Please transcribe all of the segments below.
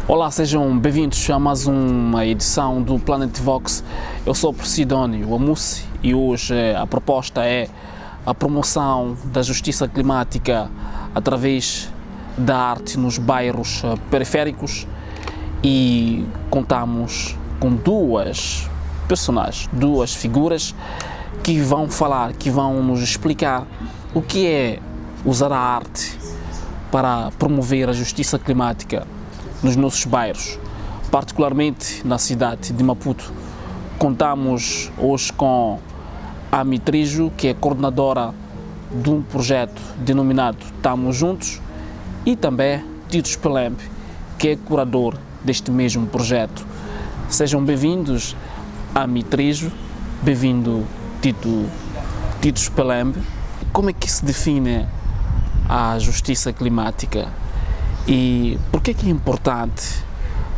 Olá, sejam bem-vindos a mais uma edição do Planet Vox. Eu sou o Sidónio Amussi e hoje a proposta é a promoção da justiça climática através da arte nos bairros periféricos e contamos com duas personagens, duas figuras que vão falar, que vão nos explicar o que é usar a arte para promover a justiça climática nos nossos bairros, particularmente na cidade de Maputo. Contamos hoje com a Ami Trijo, que é coordenadora de um projeto denominado Tamo Juntos, e também Tito Spelemb, que é curador deste mesmo projeto. Sejam bem-vindos, Ami Trijo, bem-vindo Tito Spelemb. Como é que se define a justiça climática? E por que é importante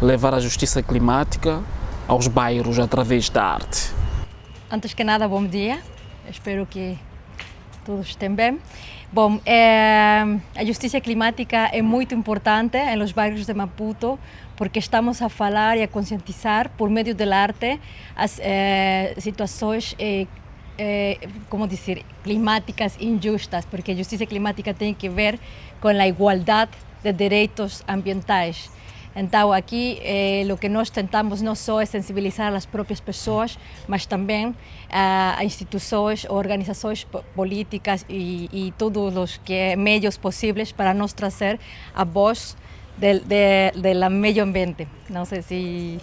levar a justiça climática aos bairros através da arte? Antes que nada, bom dia. Espero que todos estejam bem. Bom, a justiça climática é muito importante nos bairros de Maputo porque estamos a falar e a conscientizar por meio da arte as situações como dizer, climáticas injustas, porque a justiça climática tem que ver com a igualdade de direitos ambientais. Então, aqui, o que nós tentamos não só é sensibilizar as próprias pessoas, mas também a instituições, organizações políticas e todos os meios possíveis para nós trazer a voz do meio ambiente. Não sei se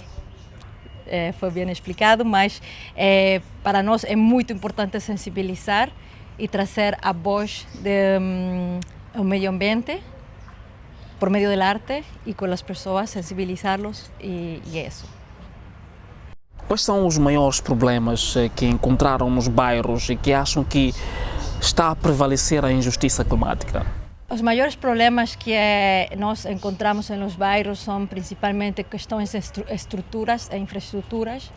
foi bem explicado, mas para nós é muito importante sensibilizar e trazer a voz do meio ambiente por meio da arte e com as pessoas, sensibilizá-los e é isso. Quais são os maiores problemas que encontraram nos bairros e que acham que está a prevalecer a injustiça climática? Os maiores problemas que nós encontramos nos bairros são principalmente questões de estruturas e infraestruturas,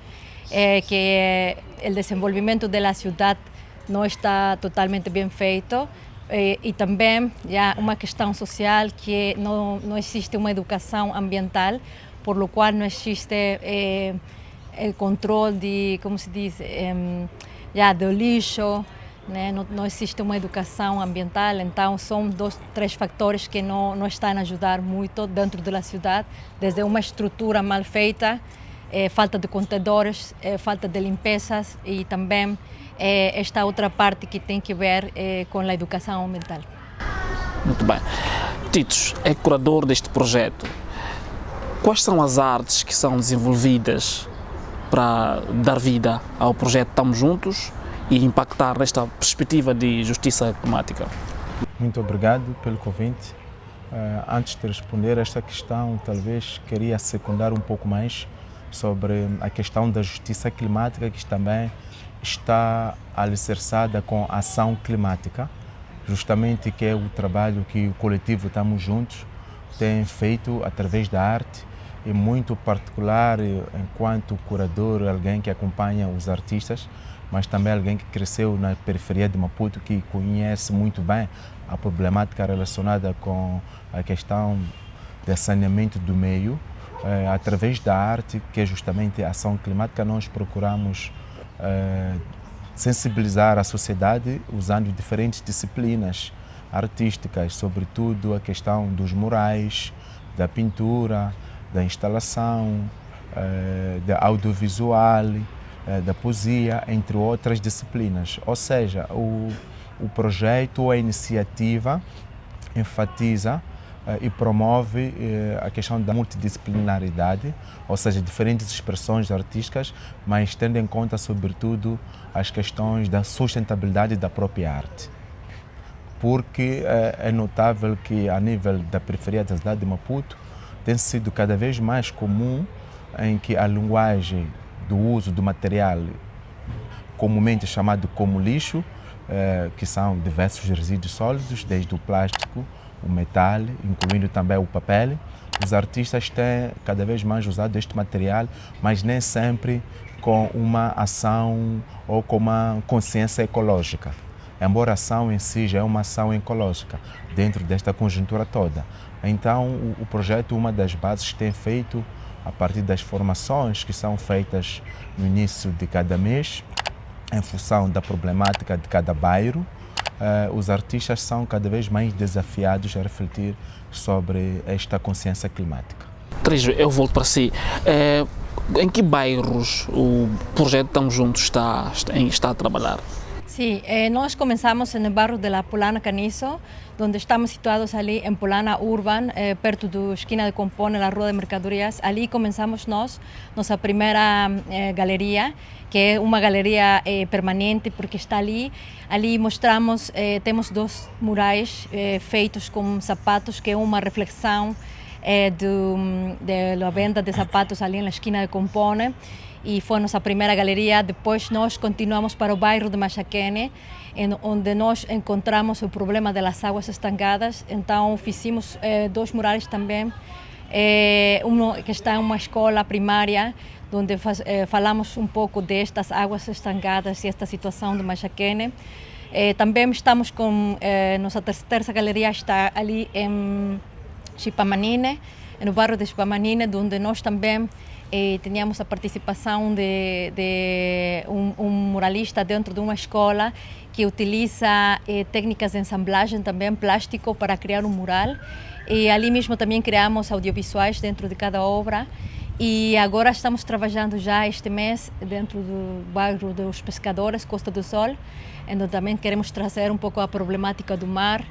que o desenvolvimento da cidade não está totalmente bem feito. E também uma questão social que não existe uma educação ambiental, por lo qual não existe o controle de, como se diz, do lixo, né? Não existe uma educação ambiental, então são 2, 3 fatores que não estão a ajudar muito dentro da cidade, desde uma estrutura mal feita, falta de contadores, falta de limpezas e também esta outra parte que tem que ver com a educação ambiental. Muito bem. Titos é curador deste projeto. Quais são as artes que são desenvolvidas para dar vida ao projeto Tamo Juntos e impactar nesta perspectiva de justiça climática? Muito obrigado pelo convite. Antes de responder a esta questão, talvez queria secundar um pouco mais sobre a questão da justiça climática, que também está alicerçada com a ação climática, justamente que é o trabalho que o coletivo Tamo Juntos tem feito através da arte e muito particular enquanto curador, alguém que acompanha os artistas, mas também alguém que cresceu na periferia de Maputo, que conhece muito bem a problemática relacionada com a questão de saneamento do meio. Através da arte, que é justamente a ação climática, nós procuramos sensibilizar a sociedade usando diferentes disciplinas artísticas, sobretudo a questão dos murais, da pintura, da instalação, da audiovisual, da poesia, entre outras disciplinas. Ou seja, o projeto ou a iniciativa enfatiza e promove a questão da multidisciplinaridade, ou seja, diferentes expressões artísticas, mas tendo em conta, sobretudo, as questões da sustentabilidade da própria arte. Porque é notável que, a nível da periferia da cidade de Maputo, tem sido cada vez mais comum em que a linguagem do uso do material comumente chamado como lixo, que são diversos resíduos sólidos, desde o plástico, o metal, incluindo também o papel. Os artistas têm cada vez mais usado este material, mas nem sempre com uma ação ou com uma consciência ecológica. Embora a ação em si já é uma ação ecológica dentro desta conjuntura toda. Então, o projeto, uma das bases que tem feito a partir das formações que são feitas no início de cada mês, em função da problemática de cada bairro, os artistas são cada vez mais desafiados a refletir sobre esta consciência climática. Teresa, eu volto para si. Em que bairros o projeto Tamo Juntos está a trabalhar? Sí, nós comenzamos en el barrio de la Polana Canizo, donde estamos situados ali en Polana Urban, perto da esquina de Compone, na Rua de Mercadorias. Ali comenzamos nossa primeira galeria, que é uma galeria permanente, porque está ali. Ali mostramos, temos 2 murais feitos com sapatos, que é uma reflexão da venda de sapatos ali na esquina de Compone. E foi a nossa primeira galeria. Depois nós continuamos para o bairro de Machaquene, onde nós encontramos o problema das águas estancadas. Então fizemos 2 murais também, um que está em uma escola primária, onde falamos um pouco destas águas estancadas e esta situação de Machaquene. Também estamos com nossa terceira galeria, está ali em Chipamanine, no bairro de Chipamanine, onde nós também tínhamos a participação de um muralista dentro de uma escola que utiliza técnicas de ensamblagem também, plástico, para criar um mural. E ali mesmo também criamos audiovisuais dentro de cada obra. E agora estamos trabalhando já este mês dentro do bairro dos Pescadores, Costa do Sol, onde também queremos trazer um pouco a problemática do mar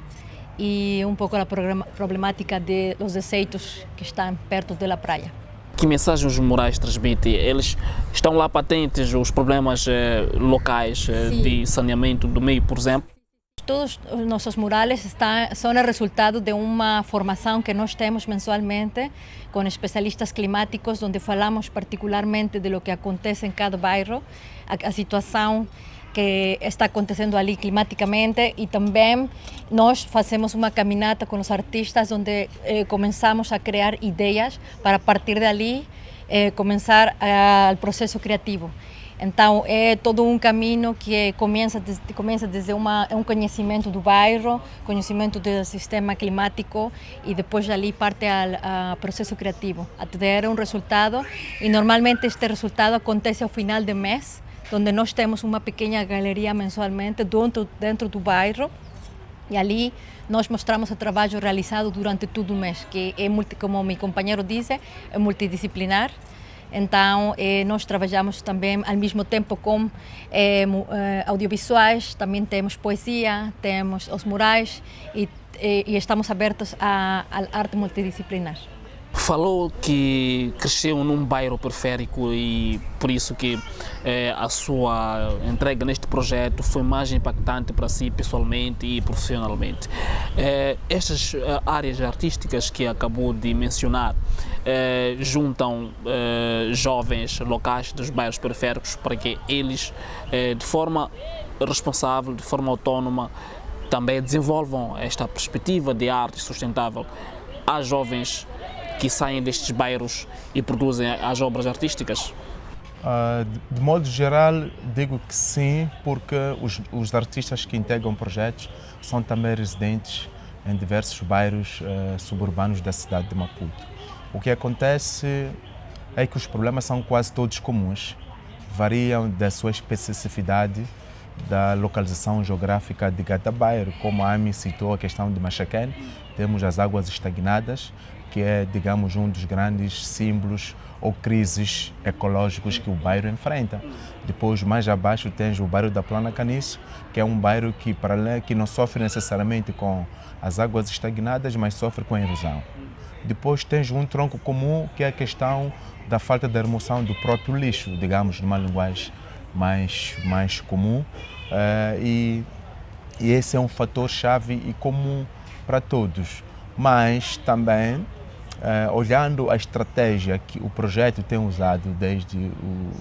e um pouco a problemática dos desechos que estão perto da praia. Que mensagem os murais transmitem? Eles estão lá patentes, os problemas locais de saneamento do meio, por exemplo? Todos os nossos murais são o resultado de uma formação que nós temos mensualmente com especialistas climáticos, onde falamos particularmente de lo que acontece em cada bairro, a situação que está acontecendo ali climaticamente, e também nós fazemos uma caminhada com os artistas onde começamos a criar ideias para a partir dali começar o processo criativo. Então é todo um caminho que começa desde um conhecimento do bairro, conhecimento do sistema climático, e depois dali parte ao processo criativo, até ter um resultado. E normalmente este resultado acontece ao final do mês, onde nós temos uma pequena galeria mensualmente dentro do bairro, e ali nós mostramos o trabalho realizado durante todo o mês, que é, como meu companheiro disse, é multidisciplinar. Então nós trabalhamos também ao mesmo tempo com audiovisuais, também temos poesia, temos os murais e estamos abertos à arte multidisciplinar. Falou que cresceu num bairro periférico e por isso que a sua entrega neste projeto foi mais impactante para si pessoalmente e profissionalmente. Estas áreas artísticas que acabou de mencionar juntam jovens locais dos bairros periféricos para que eles, de forma responsável, de forma autónoma, também desenvolvam esta perspectiva de arte sustentável. Há jovens que saem destes bairros e produzem as obras artísticas? De modo geral, digo que sim, porque os artistas que integram projetos são também residentes em diversos bairros suburbanos da cidade de Maputo. O que acontece é que os problemas são quase todos comuns, variam da sua especificidade, da localização geográfica de cada bairro. Como a Amy citou a questão de Machaquene, temos as águas estagnadas, que é, digamos, um dos grandes símbolos ou crises ecológicos que o bairro enfrenta. Depois, mais abaixo, tens o bairro da Polana Caniço, que é um bairro que, para além, que não sofre necessariamente com as águas estagnadas, mas sofre com a erosão. Depois tens um tronco comum, que é a questão da falta de remoção do próprio lixo, digamos, numa linguagem mais comum. E esse é um fator-chave e comum para todos. Mas também, olhando a estratégia que o projeto tem usado desde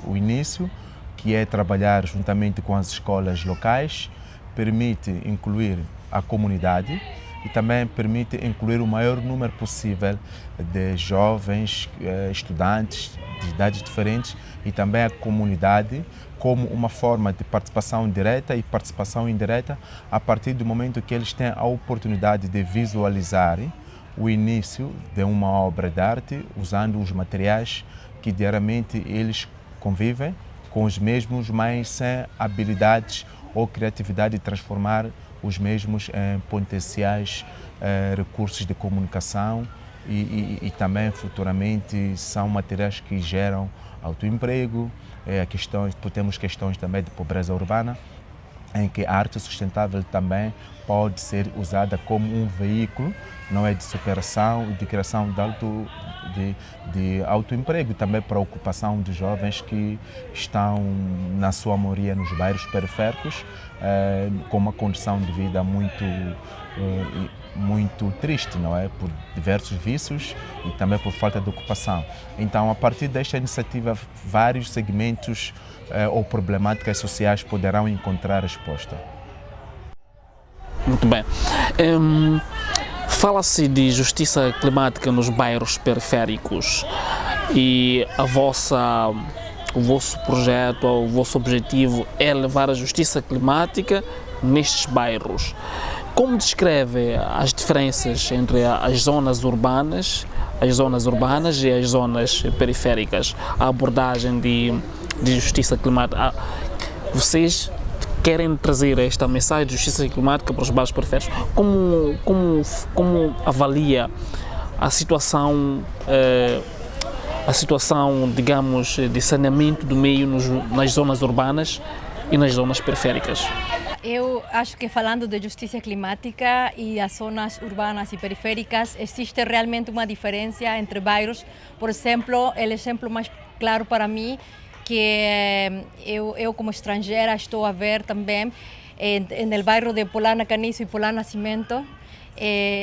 o início, que é trabalhar juntamente com as escolas locais, permite incluir a comunidade e também permite incluir o maior número possível de jovens, estudantes de idades diferentes e também a comunidade como uma forma de participação direta e participação indireta a partir do momento que eles têm a oportunidade de visualizar o início de uma obra de arte usando os materiais que diariamente eles convivem com os mesmos, mas sem habilidades ou criatividade de transformar os mesmos em potenciais recursos de comunicação e também futuramente são materiais que geram autoemprego, temos questões também de pobreza urbana, em que a arte sustentável também pode ser usada como um veículo, não é, de superação e de criação de autoemprego, também para a ocupação de jovens que estão, na sua maioria, nos bairros periféricos, com uma condição de vida muito triste, não é? Por diversos vícios e também por falta de ocupação. Então, a partir desta iniciativa, vários segmentos ou problemáticas sociais poderão encontrar resposta. Muito bem. Fala-se de justiça climática nos bairros periféricos e o vosso projeto, o vosso objetivo é levar a justiça climática nestes bairros. Como descreve as diferenças entre as zonas urbanas e as zonas periféricas? A abordagem de justiça climática. Vocês querem trazer esta mensagem de justiça climática para os bairros periféricos? Como avalia a situação, digamos, de saneamento do meio nas zonas urbanas e nas zonas periféricas? Eu acho que falando de justiça climática e as zonas urbanas e periféricas, existe realmente uma diferença entre bairros. Por exemplo, o exemplo mais claro para mim, que eu como estrangeira estou a ver também, no bairro de Polar Caniço e Polar Nascimento,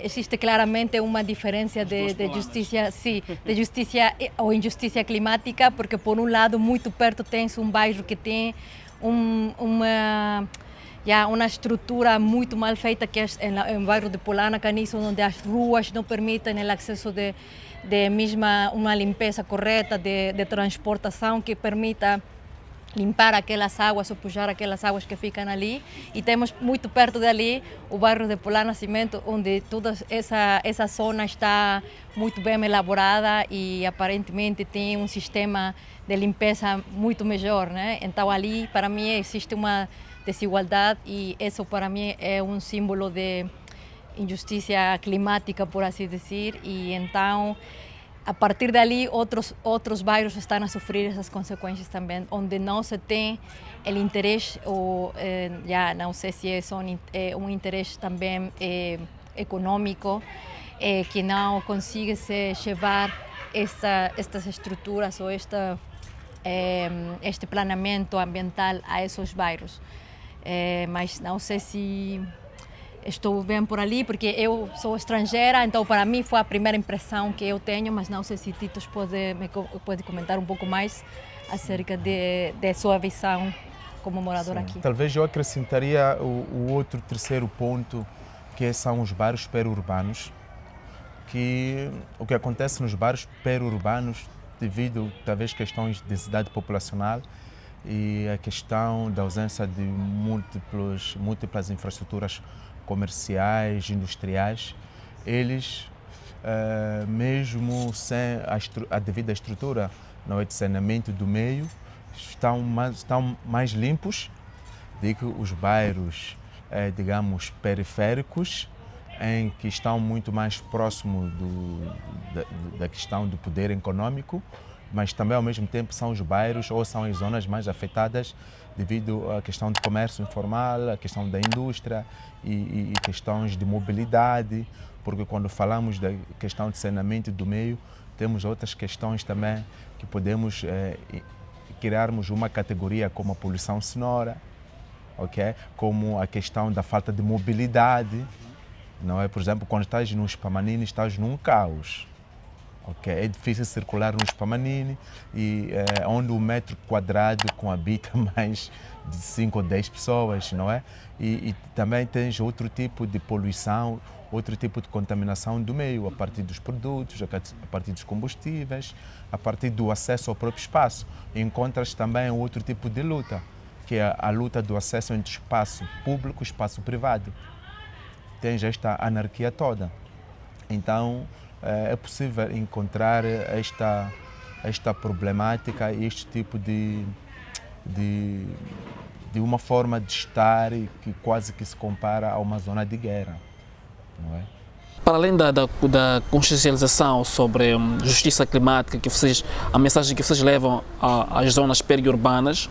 existe claramente uma diferença de justiça, sim, de justiça ou injustiça climática, porque por um lado muito perto tens um bairro que tem uma estrutura muito mal feita, que é o bairro de Polar Caniço, onde as ruas não permitem o acesso de uma limpeza correta de transportação que permita limpar aquelas águas ou puxar aquelas águas que ficam ali. E temos muito perto dali o bairro de Polar Nascimento, onde toda essa zona está muito bem elaborada e aparentemente tem um sistema de limpeza muito melhor, né? Então ali, para mim, existe uma desigualdade e isso para mim é um símbolo de injustiça climática, por assim dizer, e então a partir dali outros bairros estão a sofrer essas consequências também, onde não se tem o interesse, ou não sei se é um interesse também econômico, que não consiga se levar estas estruturas ou este planeamento ambiental a esses bairros. Mas não sei se estou bem por ali, porque eu sou estrangeira, então para mim foi a primeira impressão que eu tenho, mas não sei se Titos pode comentar um pouco mais acerca de sua visão como morador aqui. Talvez eu acrescentaria o terceiro ponto, que são os bairros periurbanos, que o que acontece nos bairros periurbanos, devido talvez questões de densidade populacional e a questão da ausência de múltiplas infraestruturas comerciais, industriais, eles, mesmo sem a devida estrutura, não é, de saneamento do meio, estão mais limpos do que os bairros, digamos, periféricos, em que estão muito mais próximos da questão do poder econômico, mas também ao mesmo tempo são os bairros ou são as zonas mais afetadas devido à questão do comércio informal, a questão da indústria e questões de mobilidade, porque quando falamos da questão de saneamento do meio, temos outras questões também que podemos criarmos uma categoria como a poluição sonora, okay? Como a questão da falta de mobilidade, não é? Por exemplo, quando estás nos Pamanini, estás num caos. Okay? É difícil circular no Spamanini, e onde o metro quadrado habita mais de 5 ou 10 pessoas, não é? E também tens outro tipo de poluição, outro tipo de contaminação do meio, a partir dos produtos, a partir dos combustíveis, a partir do acesso ao próprio espaço. E encontras também outro tipo de luta, que é a luta do acesso entre espaço público e espaço privado. Tens esta anarquia toda. Então, é possível encontrar esta problemática, este tipo de uma forma de estar que quase que se compara a uma zona de guerra, não é? Para além da consciencialização sobre justiça climática, a mensagem que vocês levam às zonas periurbanas,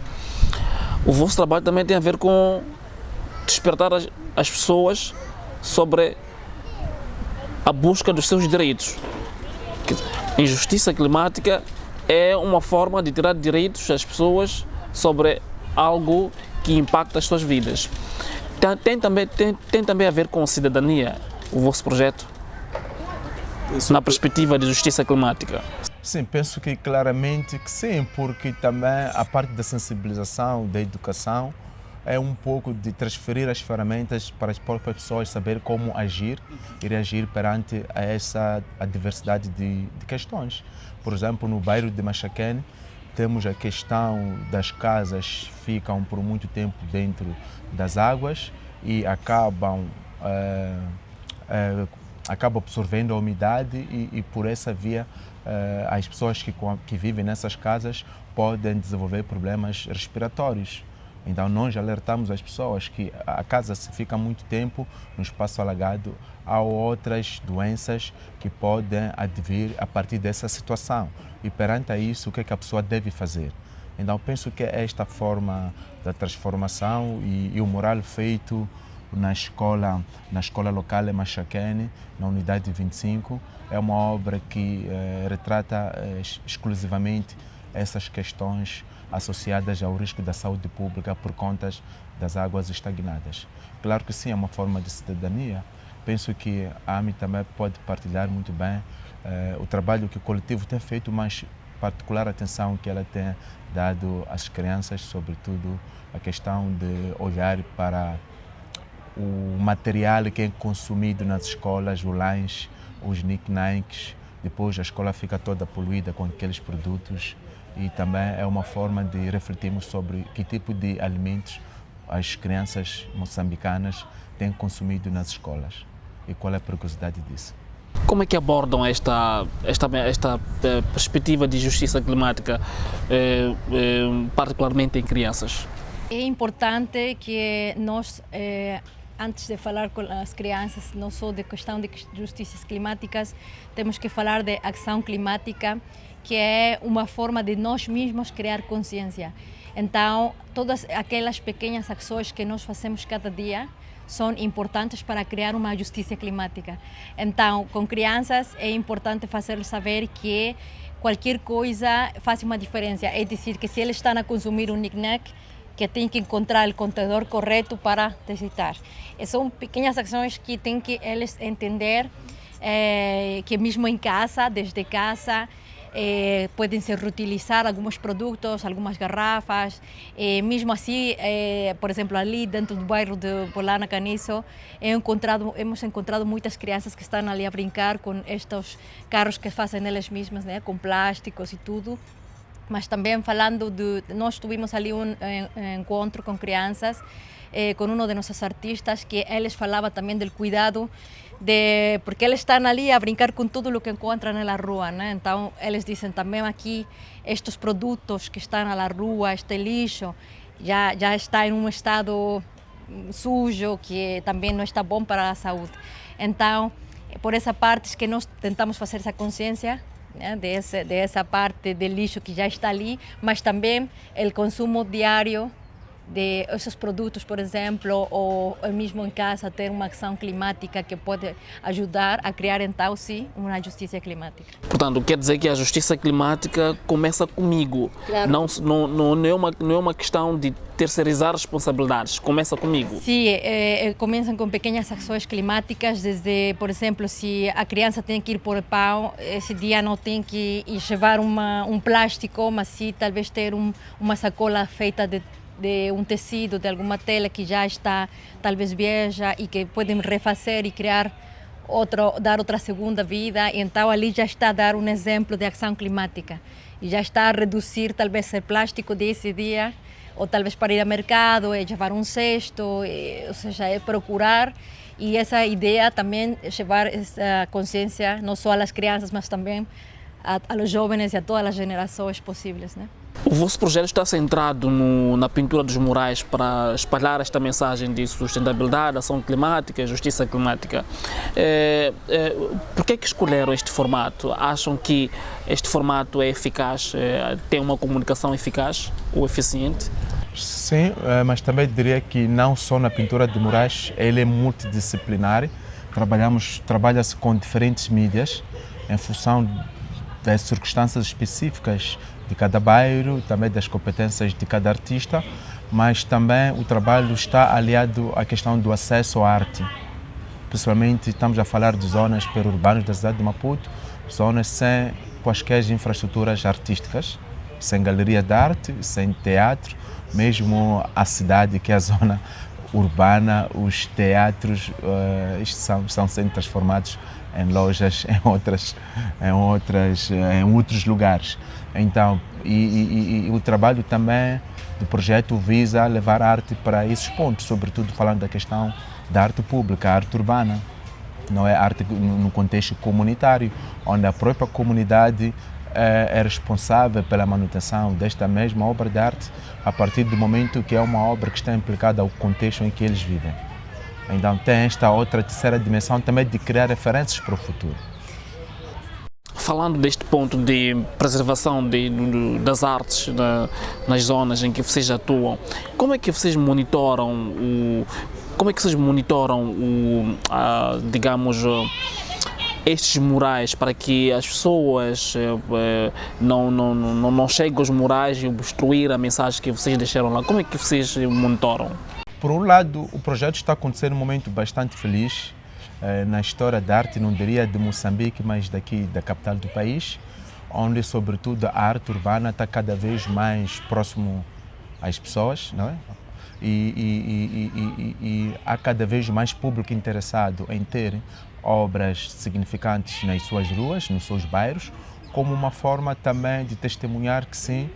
o vosso trabalho também tem a ver com despertar as pessoas sobre a busca dos seus direitos. A injustiça climática é uma forma de tirar direitos às pessoas sobre algo que impacta as suas vidas. Tem também a ver com cidadania, o vosso projeto, na perspectiva de justiça climática? Sim, penso que claramente que sim, porque também a parte da sensibilização, da educação, é um pouco de transferir as ferramentas para as próprias pessoas saber como agir e reagir perante a diversidade de questões. Por exemplo, no bairro de Machaquene, temos a questão das casas ficam por muito tempo dentro das águas e acabam absorvendo a umidade e por essa via as pessoas que vivem nessas casas podem desenvolver problemas respiratórios. Então nós alertamos as pessoas que a casa, se fica muito tempo no espaço alagado, há outras doenças que podem advir a partir dessa situação. E perante isso, o que é que a pessoa deve fazer? Então penso que esta forma da transformação e o mural feito na escola local em Machaquene, na unidade 25, é uma obra que retrata exclusivamente essas questões associadas ao risco da saúde pública por conta das águas estagnadas. Claro que sim, é uma forma de cidadania. Penso que a AMI também pode partilhar muito bem o trabalho que o coletivo tem feito, mas particular atenção que ela tem dado às crianças, sobretudo a questão de olhar para o material que é consumido nas escolas, o lanche, os nicknacks. Depois a escola fica toda poluída com aqueles produtos. E também é uma forma de refletirmos sobre que tipo de alimentos as crianças moçambicanas têm consumido nas escolas e qual é a perigosidade disso. Como é que abordam esta perspectiva de justiça climática, particularmente em crianças? É importante que nós, antes de falar com as crianças, não só de questão de justiças climáticas, temos que falar de ação climática, que é uma forma de nós mesmos criar consciência. Então, todas aquelas pequenas ações que nós fazemos cada dia são importantes para criar uma justiça climática. Então, com crianças é importante fazer saber que qualquer coisa faz uma diferença. É dizer, que se eles estão a consumir um knick-knack, que tem que encontrar o contenedor correto para depositar. São pequenas ações que têm que eles entender que mesmo em casa, desde casa, podem se reutilizar alguns produtos, algumas garrafas. Mesmo assim, por exemplo, ali dentro do bairro de Polana Caniço, hemos encontrado muitas crianças que estão ali a brincar com estes carros que fazem eles mesmas, né, com plásticos e tudo. Mas também falando nós tivemos ali um encontro com crianças, com um de nossos artistas, que eles falavam também do cuidado, porque eles estão ali a brincar com tudo o que encontram na rua, né? Então eles dizem também aqui, estes produtos que estão na rua, este lixo, já está em um estado sujo, que também não está bom para a saúde. Então, por essa parte que nós tentamos fazer essa consciência, né, dessa parte de lixo que já está ali, mas também o consumo diário de esses produtos, por exemplo, ou mesmo em casa ter uma ação climática que pode ajudar a criar então sim uma justiça climática. Portanto, quer dizer que a justiça climática começa comigo. Claro. Não é uma questão de terceirizar responsabilidades, começa comigo. Sim, começam com pequenas ações climáticas, desde, por exemplo, se a criança tem que ir por pão, esse dia não tem que ir levar um plástico, mas sim talvez ter uma sacola feita de um tecido, de alguma tela que já está talvez vieja e que podem refazer e criar dar outra segunda vida. Então ali já está a dar um exemplo de ação climática e já está a reduzir talvez o plástico desse dia, ou talvez para ir ao mercado, é levar um cesto, ou seja, é procurar. E essa ideia também é levar essa consciência não só às crianças, mas também aos jovens e a todas as gerações possíveis, né? O vosso projeto está centrado na pintura dos murais para espalhar esta mensagem de sustentabilidade, ação climática, justiça climática. Por que escolheram este formato? Acham que este formato é eficaz, tem uma comunicação eficaz ou eficiente? Sim, mas também diria que não só na pintura de murais, ele é multidisciplinar. Trabalha-se com diferentes mídias em função das circunstâncias específicas de cada bairro, também das competências de cada artista, mas também o trabalho está aliado à questão do acesso à arte. Principalmente estamos a falar de zonas periurbanas da cidade de Maputo, zonas sem quaisquer infraestruturas artísticas, sem galeria de arte, sem teatro, mesmo a cidade que é a zona urbana, os teatros são sendo transformados em lojas, em outros lugares. Então, e o trabalho também do projeto visa levar a arte para esses pontos, sobretudo falando da questão da arte pública, a arte urbana, não é arte no contexto comunitário, onde a própria comunidade é responsável pela manutenção desta mesma obra de arte a partir do momento que é uma obra que está implicada ao contexto em que eles vivem. Então tem esta outra terceira dimensão também de criar referências para o futuro. Falando deste ponto de preservação das artes nas zonas em que vocês atuam, como é que vocês monitoram digamos, estes murais para que as pessoas não cheguem aos murais e obstruir a mensagem que vocês deixaram lá? Como é que vocês monitoram? Por um lado, o projeto está acontecendo num momento bastante feliz na história da arte, não diria de Moçambique, mas daqui da capital do país, onde, sobretudo, a arte urbana está cada vez mais próximo às pessoas, não é? E há cada vez mais público interessado em ter obras significantes nas suas ruas, nos seus bairros, como uma forma também de testemunhar que sim,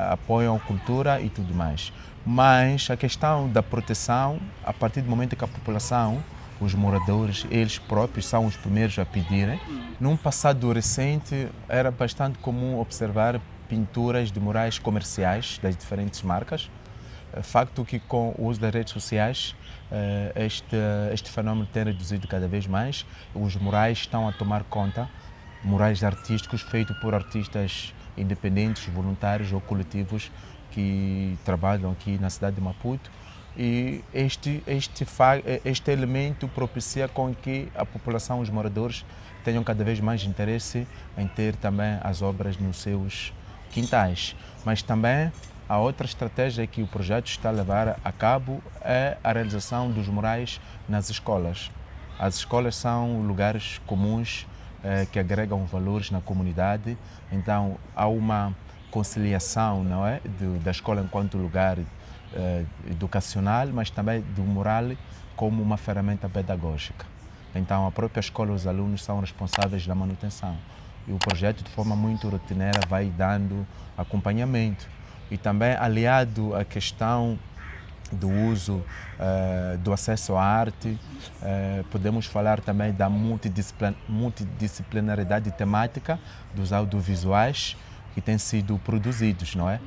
apoiam a cultura e tudo mais. Mas a questão da proteção, a partir do momento que a população, os moradores, eles próprios são os primeiros a pedirem. Num passado recente, era bastante comum observar pinturas de murais comerciais das diferentes marcas. Facto que com o uso das redes sociais, este fenómeno tem reduzido cada vez mais. Os murais estão a tomar conta, murais artísticos feitos por artistas independentes, voluntários ou coletivos que trabalham aqui na cidade de Maputo. E este elemento propicia com que a população, os moradores, tenham cada vez mais interesse em ter também as obras nos seus quintais. Mas também a outra estratégia que o projeto está a levar a cabo é a realização dos murais nas escolas. As escolas são lugares comuns que agregam valores na comunidade, então há uma conciliação, não é, da escola enquanto lugar educacional, mas também do mural como uma ferramenta pedagógica. Então a própria escola e os alunos são responsáveis da manutenção. E o projeto, de forma muito rotineira, vai dando acompanhamento. E também aliado à questão do uso, do acesso à arte, podemos falar também da multidisciplinaridade temática dos audiovisuais que têm sido produzidos, não é?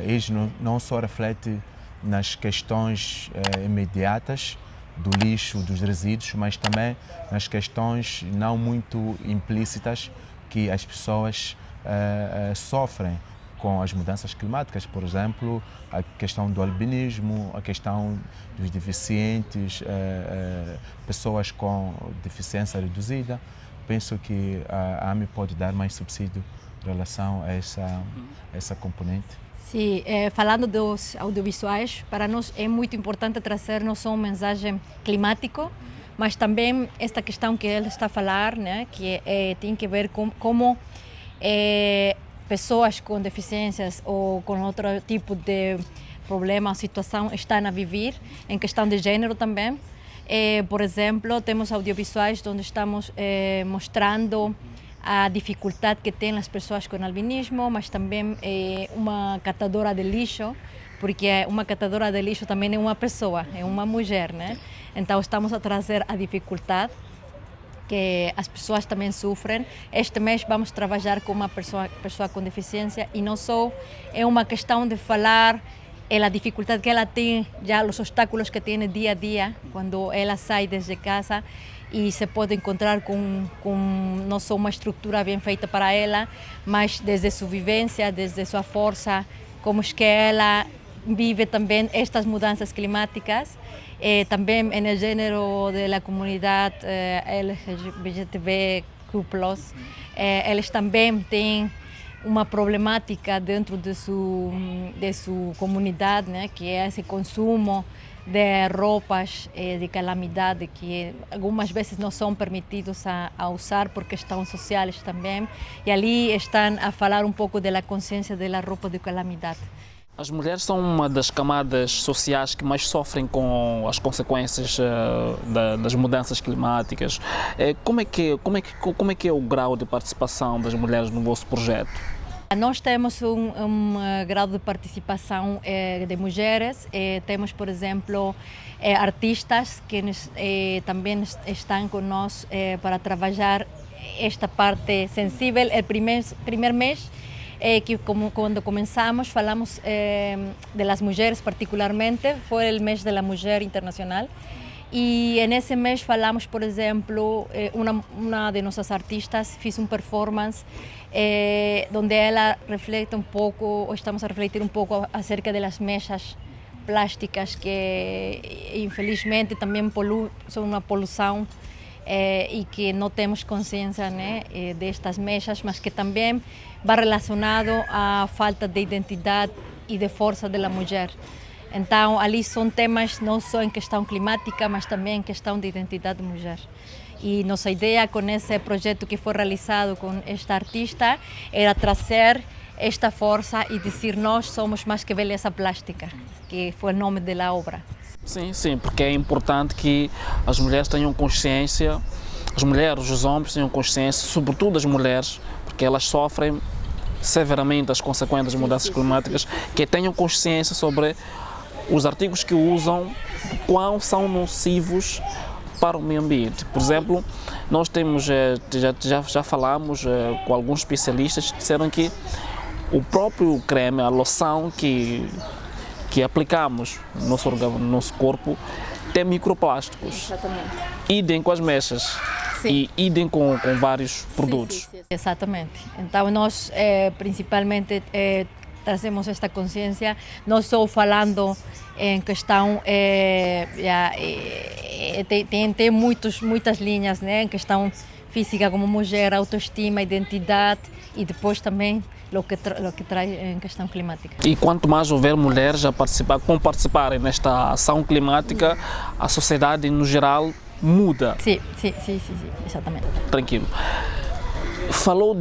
Eles não só refletem nas questões imediatas do lixo, dos resíduos, mas também nas questões não muito implícitas que as pessoas sofrem com as mudanças climáticas, por exemplo, a questão do albinismo, a questão dos deficientes, pessoas com deficiência reduzida. Penso que a AMI pode dar mais subsídio em relação a essa componente. Sim, falando dos audiovisuais, para nós é muito importante trazer não só uma mensagem climática, mas também esta questão que ele está a falar, né, que tem que ver com como pessoas com deficiências ou com outro tipo de problema ou situação estão a viver, em questão de gênero também. Por exemplo, temos audiovisuais onde estamos mostrando a dificuldade que têm as pessoas com albinismo, mas também uma catadora de lixo, porque uma catadora de lixo também é uma pessoa, é uma mulher, né? Então estamos a trazer a dificuldade que as pessoas também sofrem. Este mês vamos trabalhar com uma pessoa com deficiência e não só é uma questão de falar a dificuldade que ela tem, já os obstáculos que tem dia a dia, quando ela sai desde casa e se pode encontrar com não só uma estrutura bem feita para ela, mas desde sua vivência, desde sua força, como que ela vive também estas mudanças climáticas. Também no gênero da comunidade LGBTQ+, eles também têm uma problemática dentro de sua comunidade, né, que é esse consumo de roupas de calamidade que algumas vezes não são permitidos a usar por questões sociais também. E ali estão a falar um pouco da consciência da roupa de calamidade. As mulheres são uma das camadas sociais que mais sofrem com as consequências das mudanças climáticas. Como é que é o grau de participação das mulheres no vosso projeto? Nós temos um grau de participação de mulheres. Temos, por exemplo, artistas que também estão conosco para trabalhar esta parte sensível. O primeiro mês que quando começamos falamos de las mulheres particularmente, foi o mês da mulher internacional. E nesse mês falamos, por exemplo, uma de nossas artistas fez uma performance onde ela reflete um pouco, ou estamos a refletir um pouco acerca das mechas plásticas que infelizmente também são uma poluição e que não temos consciência, né, destas mechas, mas que também vai relacionado à falta de identidade e de força da mulher. Então, ali são temas não só em questão climática, mas também em questão de identidade da mulher. E nossa ideia com esse projeto que foi realizado com esta artista era trazer esta força e dizer nós somos mais que beleza plástica, que foi o nome da obra. Sim, porque é importante que as mulheres tenham consciência, as mulheres, os homens tenham consciência, sobretudo as mulheres, porque elas sofrem severamente as consequências das mudanças climáticas, que tenham consciência sobre os artigos que usam, quão são nocivos para o meio ambiente. Por exemplo, nós temos, já falamos com alguns especialistas que disseram que o próprio creme, a loção que aplicamos no nosso corpo tem microplásticos. Exatamente. Idem com as mechas. Sim. E idem com vários produtos. Sim. Exatamente. Então nós principalmente trazemos esta consciência, não só falando em questão, tem muitas linhas, né, em questão física como mulher, autoestima, identidade e depois também o que traz em questão climática. E quanto mais houver mulheres a participarem nesta ação climática, a sociedade no geral muda. Sim, exatamente. Tranquilo. Falou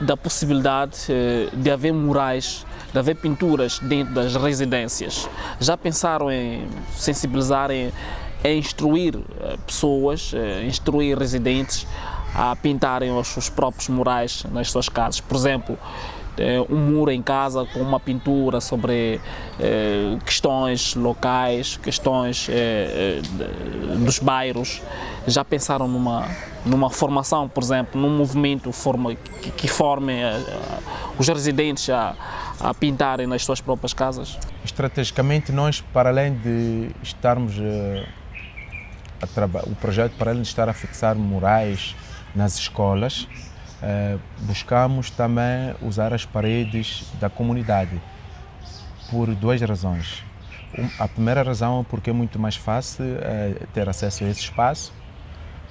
da possibilidade de haver murais, de haver pinturas dentro das residências. Já pensaram em sensibilizar, em instruir pessoas, instruir residentes a pintarem os seus próprios murais nas suas casas? Por exemplo, um muro em casa com uma pintura sobre questões locais, questões dos bairros. Já pensaram numa formação, por exemplo, num movimento que forme os residentes a pintarem nas suas próprias casas? Estrategicamente, nós, para além de estarmos o projeto, para além de estar a fixar murais nas escolas, Buscamos também usar as paredes da comunidade por duas razões. A primeira razão é porque é muito mais fácil ter acesso a esse espaço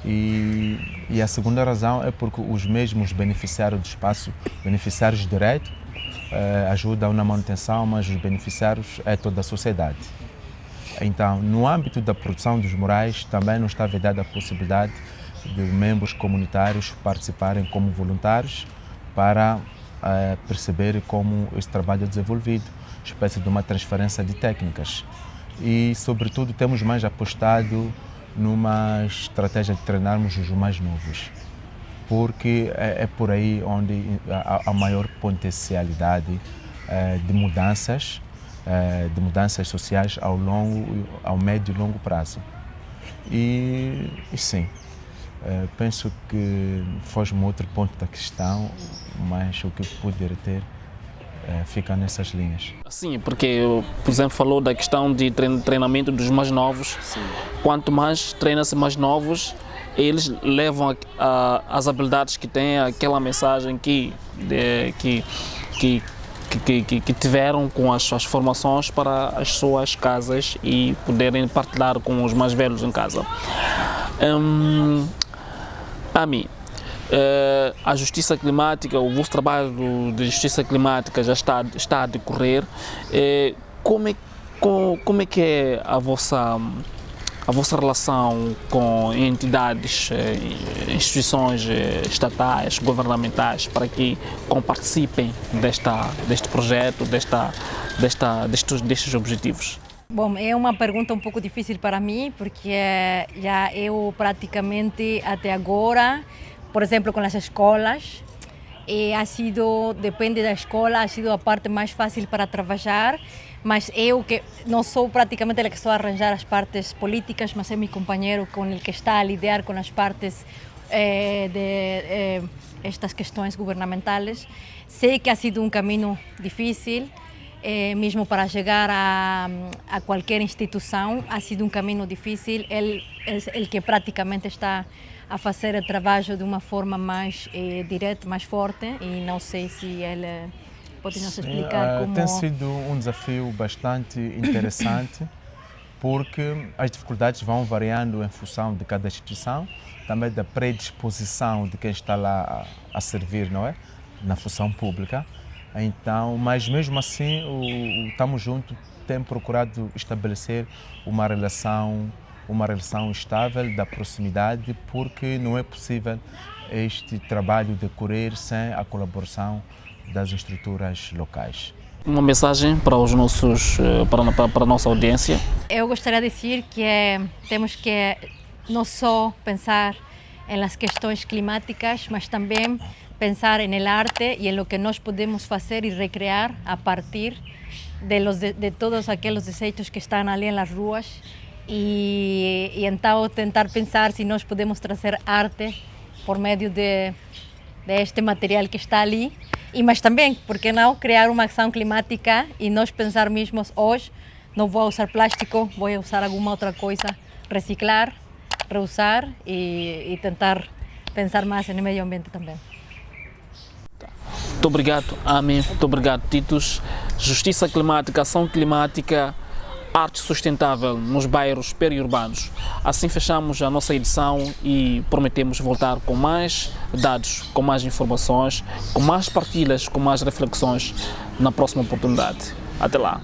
e a segunda razão é porque os mesmos beneficiários do espaço, beneficiários diretos, ajudam na manutenção, mas os beneficiários é toda a sociedade. Então, no âmbito da produção dos murais, também nos está vedada a possibilidade de membros comunitários participarem como voluntários para perceber como esse trabalho é desenvolvido, espécie de uma transferência de técnicas. E, sobretudo, temos mais apostado numa estratégia de treinarmos os mais novos, porque é por aí onde há a maior potencialidade de mudanças sociais ao médio e longo prazo. E sim, penso que foge-me outro ponto da questão, mas o que poderia ter fica nessas linhas. Sim, porque, por exemplo, falou da questão de treinamento dos mais novos. Sim. Quanto mais treina-se mais novos, eles levam as habilidades que têm, aquela mensagem que tiveram com as suas formações para as suas casas e poderem partilhar com os mais velhos em casa. A justiça climática, o vosso trabalho de justiça climática já está a decorrer. Como é que é a vossa relação com entidades, instituições estatais, governamentais, para que participem deste projeto, destes objetivos? Bom, é uma pergunta um pouco difícil para mim, porque já eu praticamente até agora, por exemplo, com as escolas, depende da escola, ha sido a parte mais fácil para trabalhar, mas eu que não sou praticamente a que estou a arranjar as partes políticas, mas é meu companheiro com o que está a lidar com as partes de estas questões governamentais. Sei que ha sido um caminho difícil, mesmo para chegar a qualquer instituição, ha sido um caminho difícil. Ele é o que praticamente está a fazer o trabalho de uma forma mais direta, mais forte, e não sei se ele pode nos explicar como... Tem sido um desafio bastante interessante, porque as dificuldades vão variando em função de cada instituição, também da predisposição de quem está lá a servir, não é? Na função pública. Então, mas mesmo assim, o Tamo Junto tem procurado estabelecer uma relação estável da proximidade, porque não é possível este trabalho decorrer sem a colaboração das estruturas locais. Uma mensagem para os nossos, para a nossa audiência? Eu gostaria de dizer que temos que não só pensar nas questões climáticas, mas também pensar no arte e em lo que nós podemos fazer e recriar a partir de todos aqueles desechos que estão ali nas ruas. E então tentar pensar se nós podemos trazer arte por meio de este material que está ali, mas também, por que não, criar uma ação climática e nós pensar mesmo hoje, não vou usar plástico, vou usar alguma outra coisa, reciclar, reusar e tentar pensar mais no meio ambiente também. Muito obrigado, Ami. Muito obrigado, Titus. Justiça climática, ação climática, arte sustentável nos bairros periurbanos. Assim fechamos a nossa edição e prometemos voltar com mais dados, com mais informações, com mais partilhas, com mais reflexões na próxima oportunidade. Até lá!